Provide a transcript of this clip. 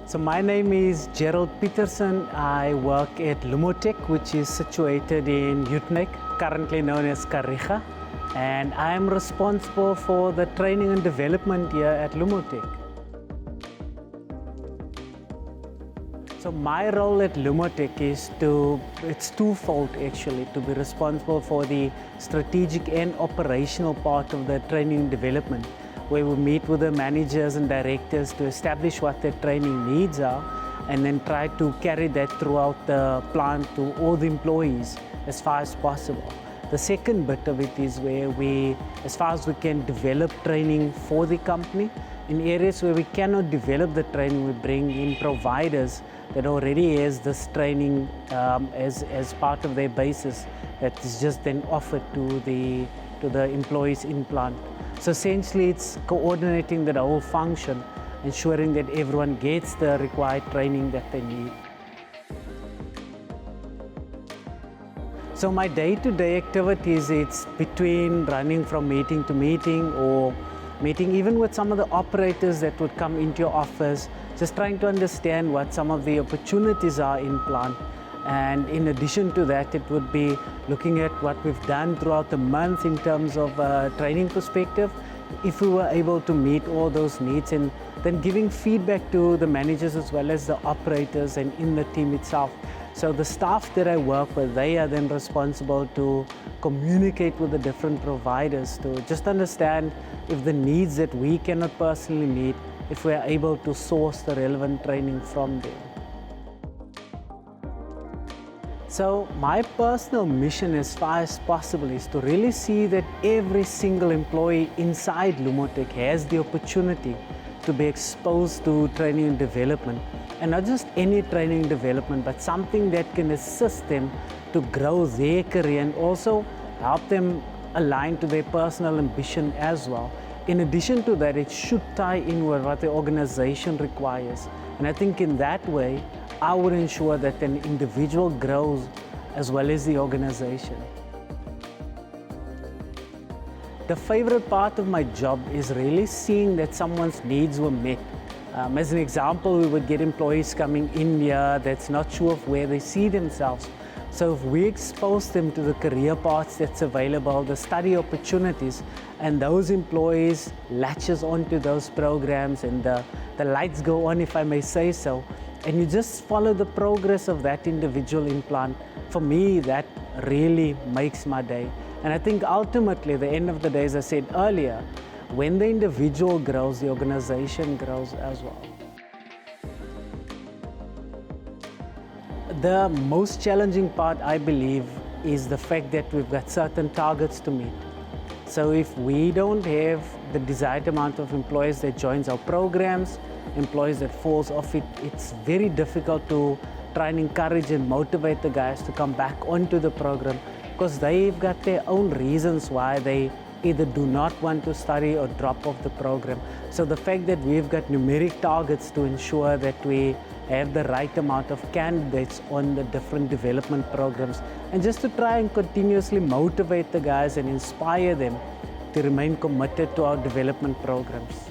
So my name is Gerald Peterson. I work at Lumotech, which is situated in Utrecht, currently known as Kariga. And I am responsible for the training and development here at Lumotech. So my role at Lumotech is it's twofold actually, to be responsible for the strategic and operational part of the training and development, where we meet with the managers and directors to establish what their training needs are and then try to carry that throughout the plant to all the employees as far as possible. The second bit of it is where we, as far as we can, develop training for the company. In areas where we cannot develop the training, we bring in providers that already has this training as part of their basis that is just then offered to the employees in plant. So essentially it's coordinating that whole function, ensuring that everyone gets the required training that they need. So my day-to-day activities, it's between running from meeting to meeting or meeting even with some of the operators that would come into your office, just trying to understand what some of the opportunities are in plant. And in addition to that, it would be looking at what we've done throughout the month in terms of training perspective, if we were able to meet all those needs, and then giving feedback to the managers as well as the operators and in the team itself. So the staff that I work with, they are then responsible to communicate with the different providers to just understand if the needs that we cannot personally meet, if we are able to source the relevant training from them. So my personal mission as far as possible is to really see that every single employee inside Lumotech has the opportunity to be exposed to training and development. And not just any training and development, but something that can assist them to grow their career and also help them align to their personal ambition as well. In addition to that, it should tie in with what the organization requires. And I think in that way, I would ensure that an individual grows as well as the organization. The favorite part of my job is really seeing that someone's needs were met. As an example, we would get employees coming in here that's not sure of where they see themselves. So if we expose them to the career paths that's available, the study opportunities, and those employees latches onto those programs and the lights go on, if I may say so, and you just follow the progress of that individual in plant, for me, that really makes my day. And I think ultimately, the end of the day, as I said earlier, when the individual grows, the organization grows as well. The most challenging part, I believe, is the fact that we've got certain targets to meet. So if we don't have the desired amount of employees that joins our programs, employees that falls off it, it's very difficult to try and encourage and motivate the guys to come back onto the program, because they've got their own reasons why they either do not want to study or drop off the program. So the fact that we've got numeric targets to ensure that we have the right amount of candidates on the different development programs, and just to try and continuously motivate the guys and inspire them to remain committed to our development programs.